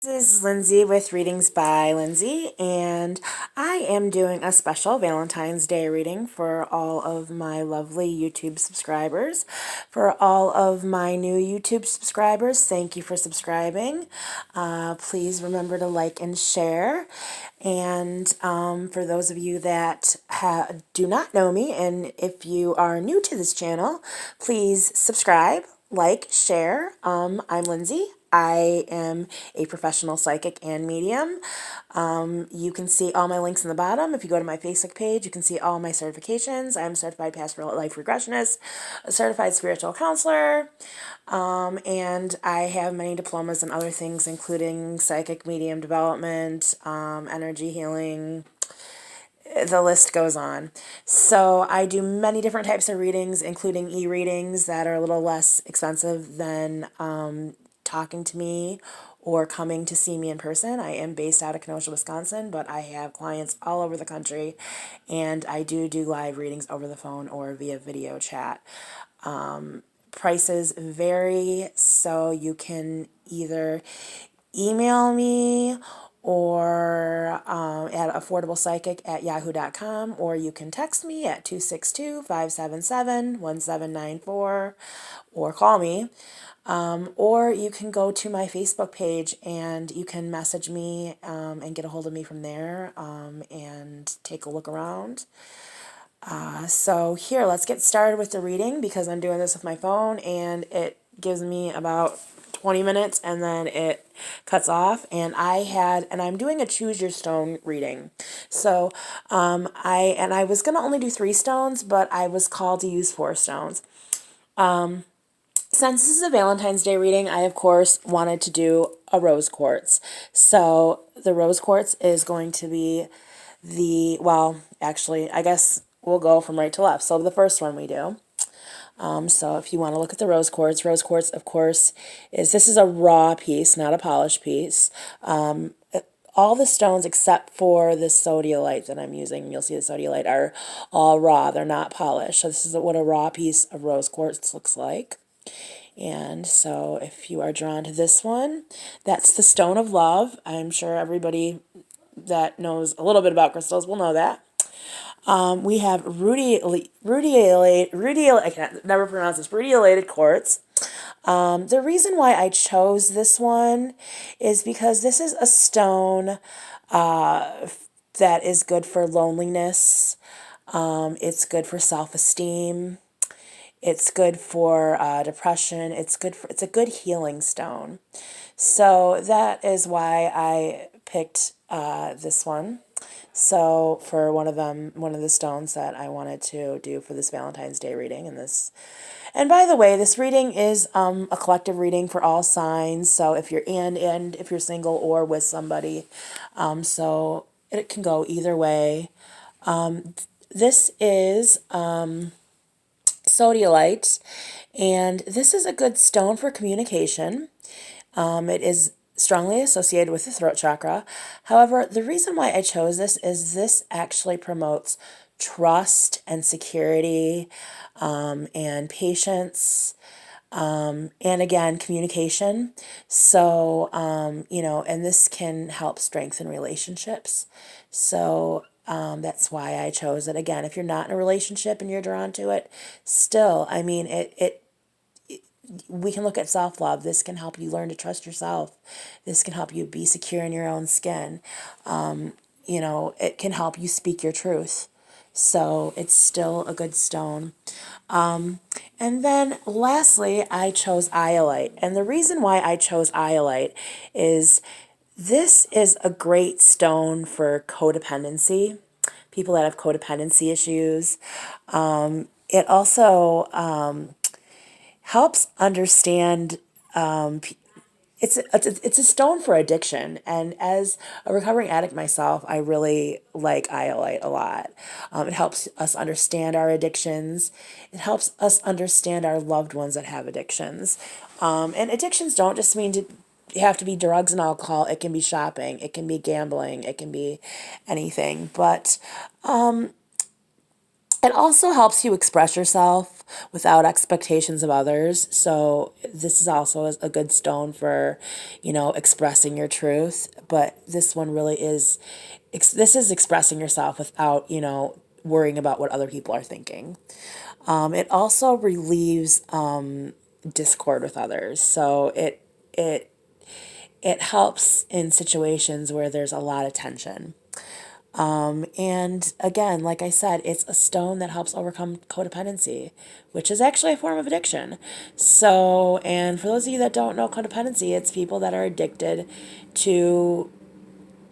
This is Lindsay with Readings by Lindsay, and I am doing a special Valentine's Day reading for all of my lovely YouTube subscribers. For all of my new YouTube subscribers, thank you for subscribing. Please remember to like and share. And for those of you that do not know me, and if you are new to this channel, please subscribe, like, share. I'm Lindsay. I am a professional psychic and medium. You can see all my links in the bottom. If you go to my Facebook page, you can see all my certifications. I'm a certified past life regressionist, a certified spiritual counselor, and I have many diplomas and other things, including psychic medium development, energy healing. The list goes on. So I do many different types of readings, including e-readings that are a little less expensive than talking to me or coming to see me in person. I am based out of Kenosha, Wisconsin, but I have clients all over the country, and I do live readings over the phone or via video chat. Prices vary, so you can either email me or at affordablepsychic@yahoo.com, or you can text me at 262-577-1794, or call me. Or you can go to my Facebook page and you can message me and get a hold of me from there and take a look around. So here, let's get started with the reading because I'm doing this with my phone and it gives me about 20 minutes and then it cuts off. And I'm doing a choose your stone reading. So I was going to only do 3 stones, but I was called to use 4 stones. Since this is a Valentine's Day reading, I, of course, wanted to do a rose quartz. So the rose quartz is going to be actually, I guess we'll go from right to left. So the first one we do. So if you want to look at the rose quartz, of course, this is a raw piece, not a polished piece. All the stones except for the sodalite that I'm using, you'll see the sodalite, are all raw. They're not polished. So this is what a raw piece of rose quartz looks like. And so if you are drawn to this one, that's the stone of love. I'm sure everybody that knows a little bit about crystals will know that. We have I can never pronounce this, radiolated quartz. The reason why I chose this one is because this is a stone that is good for loneliness. It's good for self-esteem. It's good for depression. It's a good healing stone. So that is why I picked this one. So for one of the stones that I wanted to do for this Valentine's Day reading, and by the way, this reading is a collective reading for all signs. So if you're and if you're single or with somebody, so it can go either way. This is sodalite, and this is a good stone for communication. It is strongly associated with the throat chakra. However, the reason why I chose this is this actually promotes trust and security and patience. And again, communication. So, and this can help strengthen relationships. So, that's why I chose it. Again, if you're not in a relationship and you're drawn to it, still, I mean, we can look at self-love. This can help you learn to trust yourself. This can help you be secure in your own skin. It can help you speak your truth. So it's still a good stone. And then lastly, I chose iolite. And the reason why I chose iolite is this is a great stone for codependency, people that have codependency issues. It also helps understand. It's a stone for addiction, and as a recovering addict myself, I really like iolite a lot. It helps us understand our addictions. It helps us understand our loved ones that have addictions. And addictions don't just mean to have to be drugs and alcohol. It can be shopping. It can be gambling. It can be anything. But It also helps you express yourself without expectations of others. So this is also a good stone for, expressing your truth. But this one really is, this is expressing yourself without, worrying about what other people are thinking. It also relieves discord with others. So it it helps in situations where there's a lot of tension. And again, like I said, it's a stone that helps overcome codependency, which is actually a form of addiction. So, and for those of you that don't know codependency, it's people that are addicted to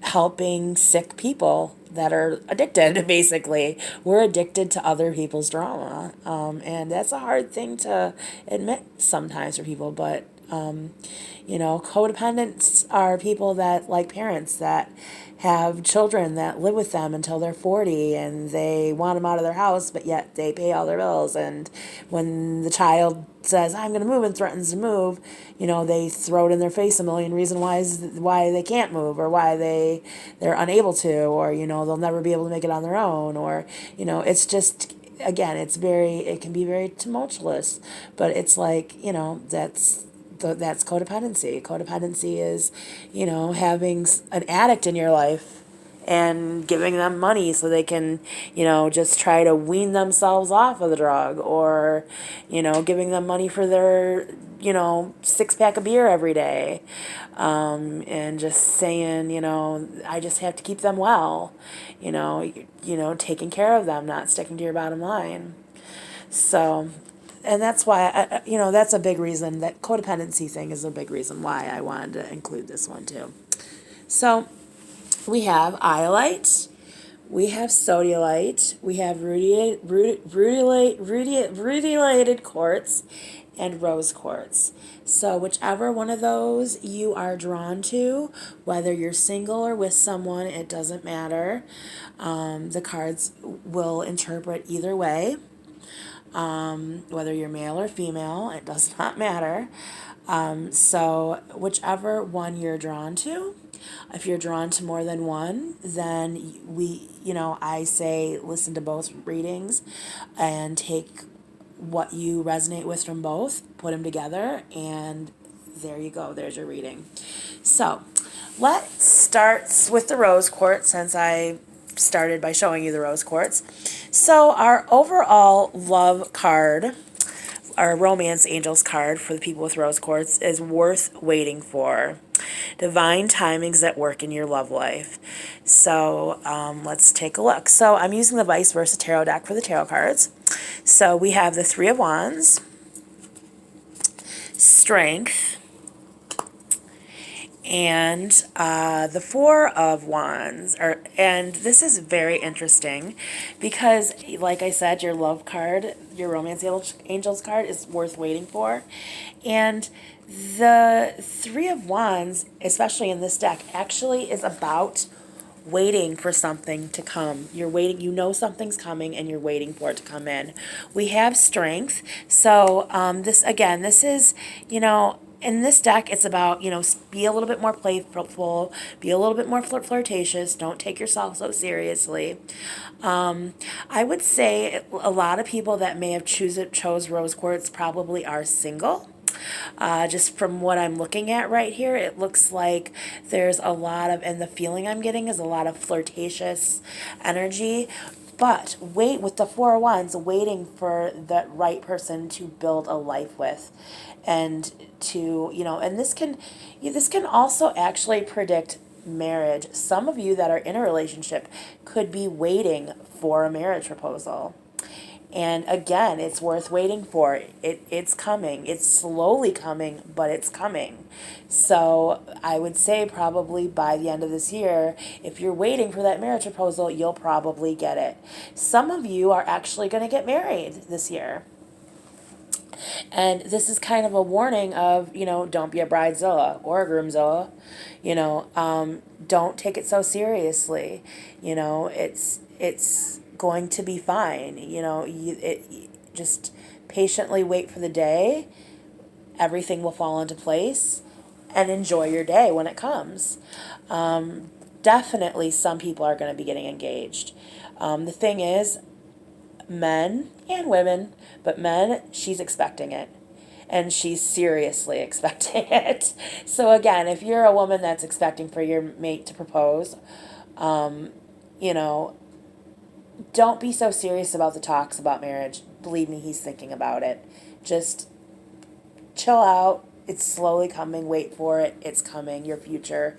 helping sick people that are addicted, basically. We're addicted to other people's drama. And that's a hard thing to admit sometimes for people, but codependents are people that, like parents that have children that live with them until they're 40 and they want them out of their house, but yet they pay all their bills. And when the child says, I'm going to move, and threatens to move, they throw it in their face a million reasons why they can't move, or why they're unable to, or, they'll never be able to make it on their own, or, it's just, again, it can be very tumultuous, but it's like, that's codependency. Codependency is, having an addict in your life and giving them money so they can, just try to wean themselves off of the drug, or, giving them money for their, 6-pack of beer every day, and just saying, I just have to keep them well, taking care of them, not sticking to your bottom line. So, and that's why, that's a big reason, that codependency thing is a big reason why I wanted to include this one too. So we have iolite, we have sodalite, we have rutilated quartz, and rose quartz. So whichever one of those you are drawn to, whether you're single or with someone, it doesn't matter. The cards will interpret either way. Whether you're male or female, it does not matter. So whichever one you're drawn to, if you're drawn to more than one, then I say listen to both readings and take what you resonate with from both, put them together, and there you go. There's your reading. So let's start with the rose quartz, since I started by showing you the rose quartz. So our overall love card, our romance angels card for the people with rose quartz, is worth waiting for. Divine timings at work in your love life. So let's take a look. So I'm using the Vice Versa Tarot deck for the tarot cards. So we have the Three of Wands, Strength, and the Four of Wands. And this is very interesting because, like I said, your love card, your romance angels card, is worth waiting for. And the Three of Wands, especially in this deck, actually is about waiting for something to come. You're waiting, something's coming, and you're waiting for it to come in. We have Strength. So this is, in this deck, it's about, be a little bit more playful, be a little bit more flirtatious, don't take yourself so seriously. I would say a lot of people that may have chose rose quartz probably are single. Just from what I'm looking at right here, it looks like there's a lot of, and the feeling I'm getting is a lot of flirtatious energy. But wait, with the Four of Wands, waiting for the right person to build a life with, and to, and this can also actually predict marriage. Some of you that are in a relationship could be waiting for a marriage proposal. And again, it's worth waiting for. It's coming. It's slowly coming, but it's coming. So I would say probably by the end of this year, if you're waiting for that marriage proposal, you'll probably get it. Some of you are actually going to get married this year. And this is kind of a warning of, don't be a bridezilla or a groomzilla. Don't take it so seriously. It's going to be fine. Just patiently wait for the day. Everything will fall into place, and enjoy your day when it comes. Definitely some people are going to be getting engaged. The thing is, Men and women, but men, she's expecting it. And she's seriously expecting it. So again, if you're a woman that's expecting for your mate to propose, you know, don't be so serious about the talks about marriage. Believe me, he's thinking about it. Just chill out. It's slowly coming. Wait for it. It's coming. Your future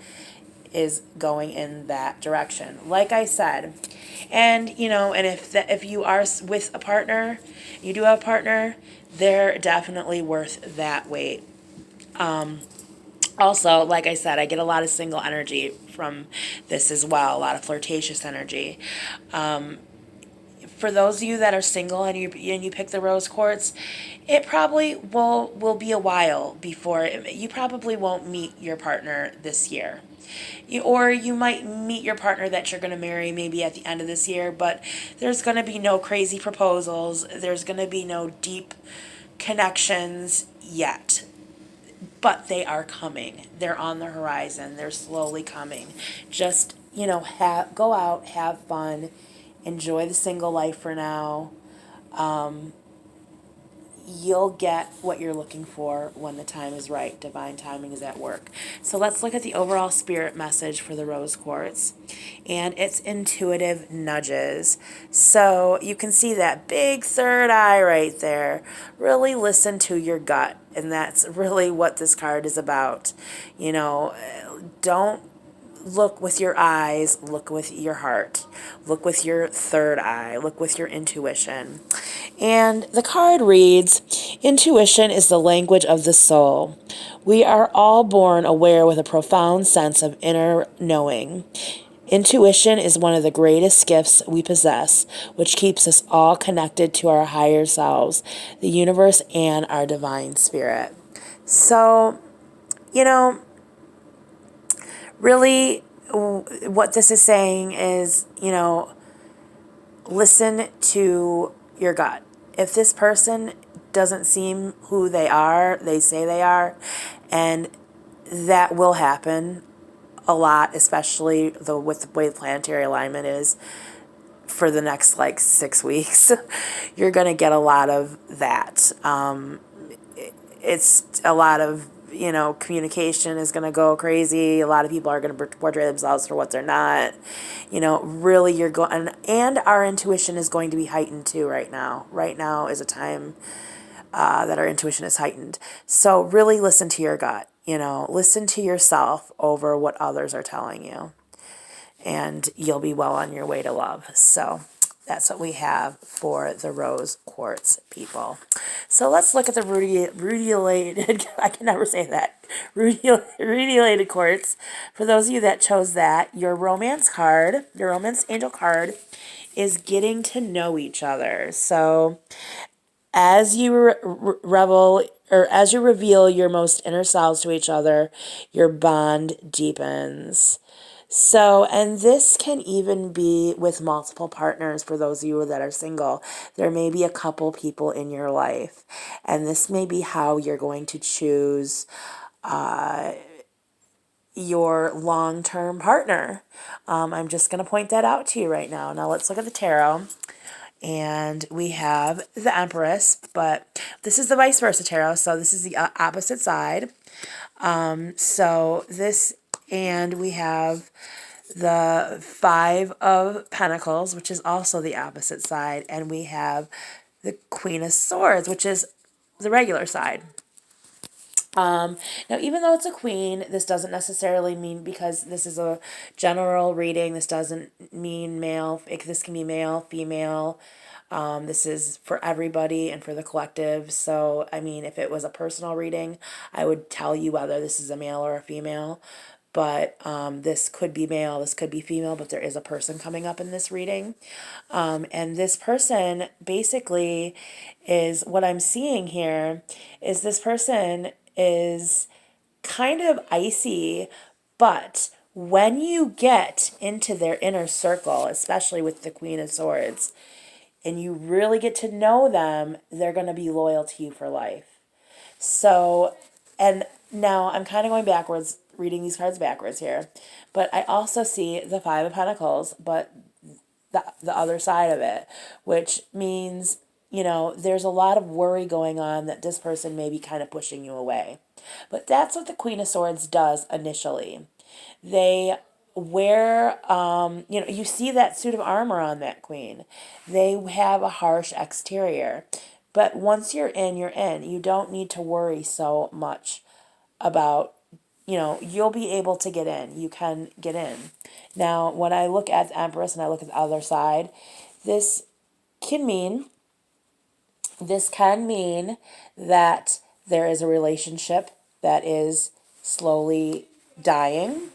is going in that direction. Like I said, and and if you are with a partner, you do have a partner, they're definitely worth that wait. Also, like I said, I get a lot of single energy from this as well, a lot of flirtatious energy. For those of you that are single and you pick the rose quartz, it probably will be a while before you probably won't meet your partner this year. Or you might meet your partner that you're going to marry maybe at the end of this year, but there's going to be no crazy proposals. There's going to be no deep connections yet. But they are coming. They're on the horizon. They're slowly coming. Just, go out, have fun, enjoy the single life for now. You'll get what you're looking for when the time is right. Divine timing is at work. So let's look at the overall spirit message for the rose quartz. And it's intuitive nudges. So you can see that big third eye right there. Really listen to your gut. And that's really what this card is about. Don't look with your eyes, look with your heart, look with your third eye, look with your intuition. And the card reads, intuition is the language of the soul. We are all born aware with a profound sense of inner knowing. Intuition is one of the greatest gifts we possess, which keeps us all connected to our higher selves, the universe, and our divine spirit. So, really what this is saying is, listen to your gut. If this person doesn't seem who they say they are, and that will happen a lot, especially with the way the planetary alignment is for the next 6 weeks, you're going to get a lot of that. It's a lot of communication is going to go crazy. A lot of people are going to portray themselves for what they're not. Really, you're going, and our intuition is going to be heightened too right now. Right now is a time that our intuition is heightened. So really listen to your gut. Listen to yourself over what others are telling you, and you'll be well on your way to love. So that's what we have for the rose quartz people. So let's look at the radiolated, I can never say that, radiolated quartz. For those of you that chose that, your romance angel card is getting to know each other. So as you as you reveal your most inner selves to each other, your bond deepens. So, and this can even be with multiple partners for those of you that are single. There may be a couple people in your life, and this may be how you're going to choose your long-term partner. I'm just going to point that out to you right now. Now let's look at the tarot. And we have the Empress, but this is the vice versa tarot, so this is the opposite side. And we have the Five of Pentacles, which is also the opposite side, and we have the Queen of Swords, which is the regular side. Now, even though it's a queen, this doesn't necessarily mean, because this is a general reading, this doesn't mean male. This can be male, female. This is for everybody and for the collective. So, if it was a personal reading, I would tell you whether this is a male or a female. But this could be male, this could be female, but there is a person coming up in this reading. And this person basically is, what I'm seeing here is this person is kind of icy, but when you get into their inner circle, especially with the Queen of Swords, and you really get to know them, they're going to be loyal to you for life. So, and now I'm kind of going backwards, reading these cards backwards here, but I also see the Five of Pentacles, but the other side of it, which means, there's a lot of worry going on that this person may be kind of pushing you away. But that's what the Queen of Swords does initially. They wear, you see that suit of armor on that queen. They have a harsh exterior. But once you're in, you're in. You don't need to worry so much about, you'll be able to get in. You can get in. Now, when I look at the Empress and I look at the other side, this can mean this can mean that there is a relationship that is slowly dying.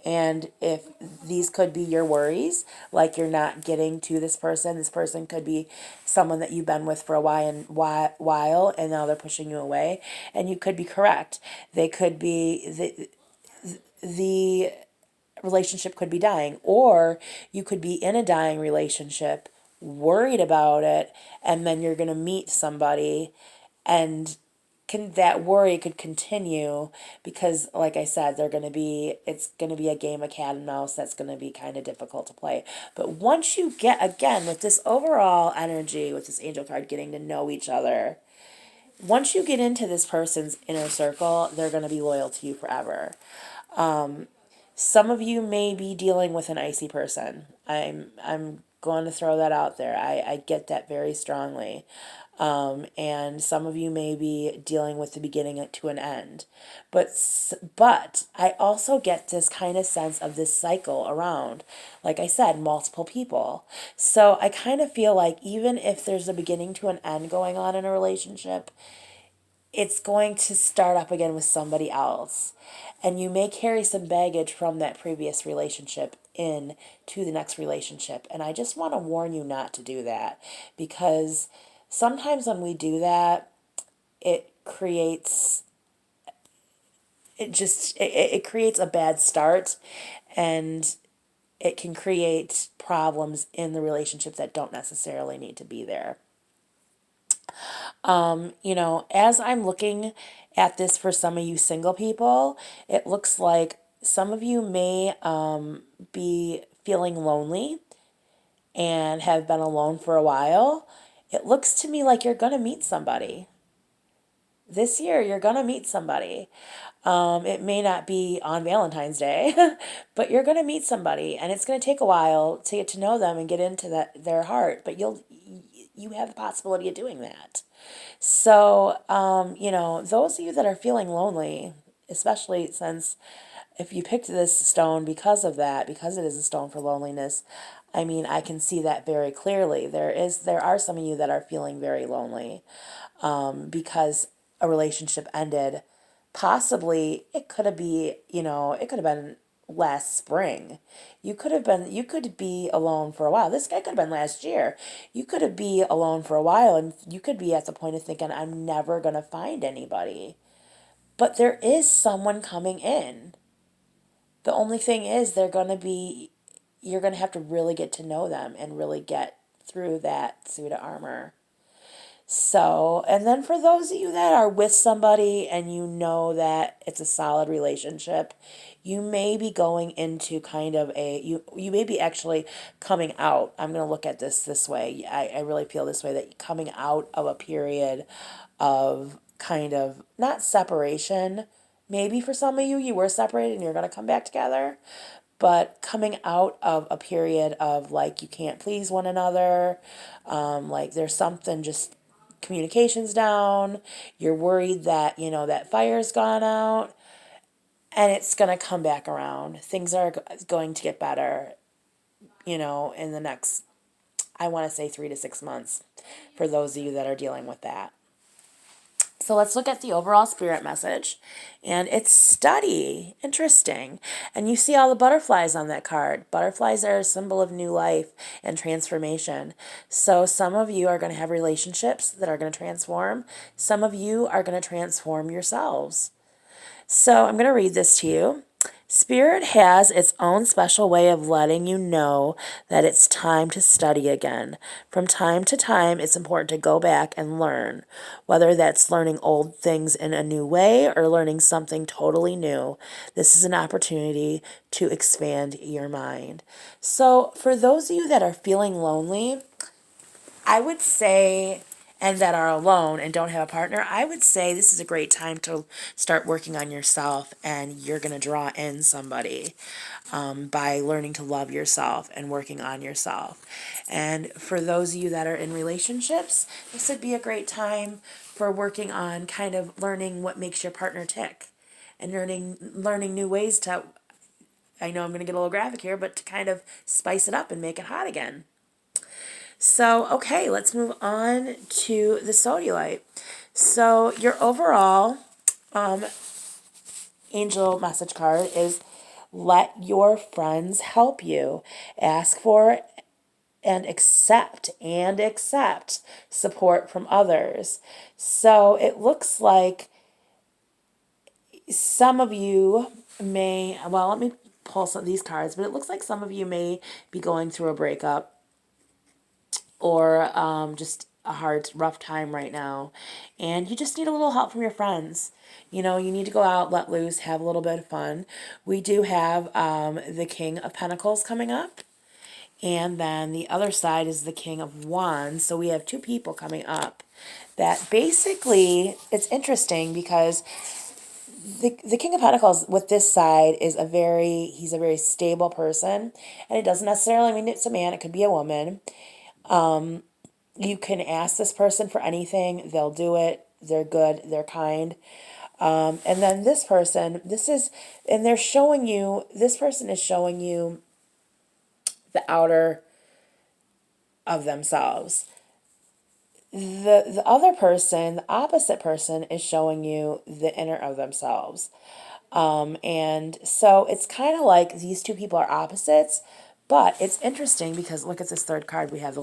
And if these could be your worries, like you're not getting to this person could be someone that you've been with for a while, and now they're pushing you away. And you could be correct. They could be, the relationship could be dying, or you could be in a dying relationship, worried about it, and then you're going to meet somebody, and that worry could continue because, like I said, it's going to be a game of cat and mouse that's going to be kind of difficult to play. But once you get, again, with this overall energy, with this angel card, getting to know each other, once you get into this person's inner circle, they're going to be loyal to you forever. Some of you may be dealing with an icy person. I'm going to throw that out there. I get that very strongly. And some of you may be dealing with the beginning to an end. But I also get this kind of sense of this cycle around, like I said, multiple people. So I kind of feel like even if there's a beginning to an end going on in a relationship, it's going to start up again with somebody else. And you may carry some baggage from that previous relationship in to the next relationship. And I just want to warn you not to do that, because sometimes when we do that, it creates it creates a bad start, and it can create problems in the relationship that don't necessarily need to be there. As I'm looking at this for some of you single people, it looks like some of you may be feeling lonely and have been alone for a while. It looks to me like you're going to meet somebody. This year, you're going to meet somebody. It may not be on Valentine's Day, but you're going to meet somebody, and it's going to take a while to get to know them and get into their heart, but you have the possibility of doing that. So, those of you that are feeling lonely, especially since if you picked this stone because of that, because it is a stone for loneliness, I mean, I can see that very clearly. There are some of you that are feeling very lonely, because a relationship ended. Possibly it could been last spring. You could be alone for a while. This guy could have been last year. You could be alone for a while, and you could be at the point of thinking, I'm never going to find anybody. But there is someone coming in. The only thing is you're going to have to really get to know them and really get through that suit of armor. So, and then for those of you that are with somebody and you know that it's a solid relationship, you may be going into kind of you may be actually coming out. I'm going to look at this way. I really feel this way, that coming out of a period of kind of not separation. Maybe for some of you, you were separated and you're going to come back together, but coming out of a period of like you can't please one another, like there's something just communications down, you're worried that, that fire's gone out, and it's going to come back around. Things are going to get better, in the next, I want to say 3 to 6 months for those of you that are dealing with that. So let's look at the overall spirit message, and it's study. Interesting. And you see all the butterflies on that card. Butterflies are a symbol of new life and transformation. So some of you are going to have relationships that are going to transform. Some of you are going to transform yourselves. So I'm going to read this to you. Spirit has its own special way of letting you know that it's time to study again. From time to time, it's important to go back and learn, whether that's learning old things in a new way or learning something totally new. This is an opportunity to expand your mind. So, for those of you that are feeling lonely, I would say, and that are alone and don't have a partner, I would say this is a great time to start working on yourself, and you're going to draw in somebody by learning to love yourself and working on yourself. And for those of you that are in relationships, this would be a great time for working on kind of learning what makes your partner tick and learning new ways to, I know I'm going to get a little graphic here, but to kind of spice it up and make it hot again. So, okay, let's move on to the sodalite. So, your overall angel message card is let your friends help you. Ask for and accept support from others. So, it looks like some of you may, well, let me pull some of these cards, but it looks like some of you may be going through a breakup or just a hard, rough time right now. And you just need a little help from your friends. You know, you need to go out, let loose, have a little bit of fun. We do have the King of Pentacles coming up. And then the other side is the King of Wands. So we have two people coming up that basically, it's interesting because the King of Pentacles with this side is he's a very stable person. And it doesn't necessarily mean it's a man. It could be a woman. You can ask this person for anything. They'll do it. They're good. They're kind. And then this person, they're showing you, this person is showing you the outer of themselves. The other person, the opposite person, is showing you the inner of themselves. And so it's kind of like these two people are opposites, but it's interesting because look at this third card. We have the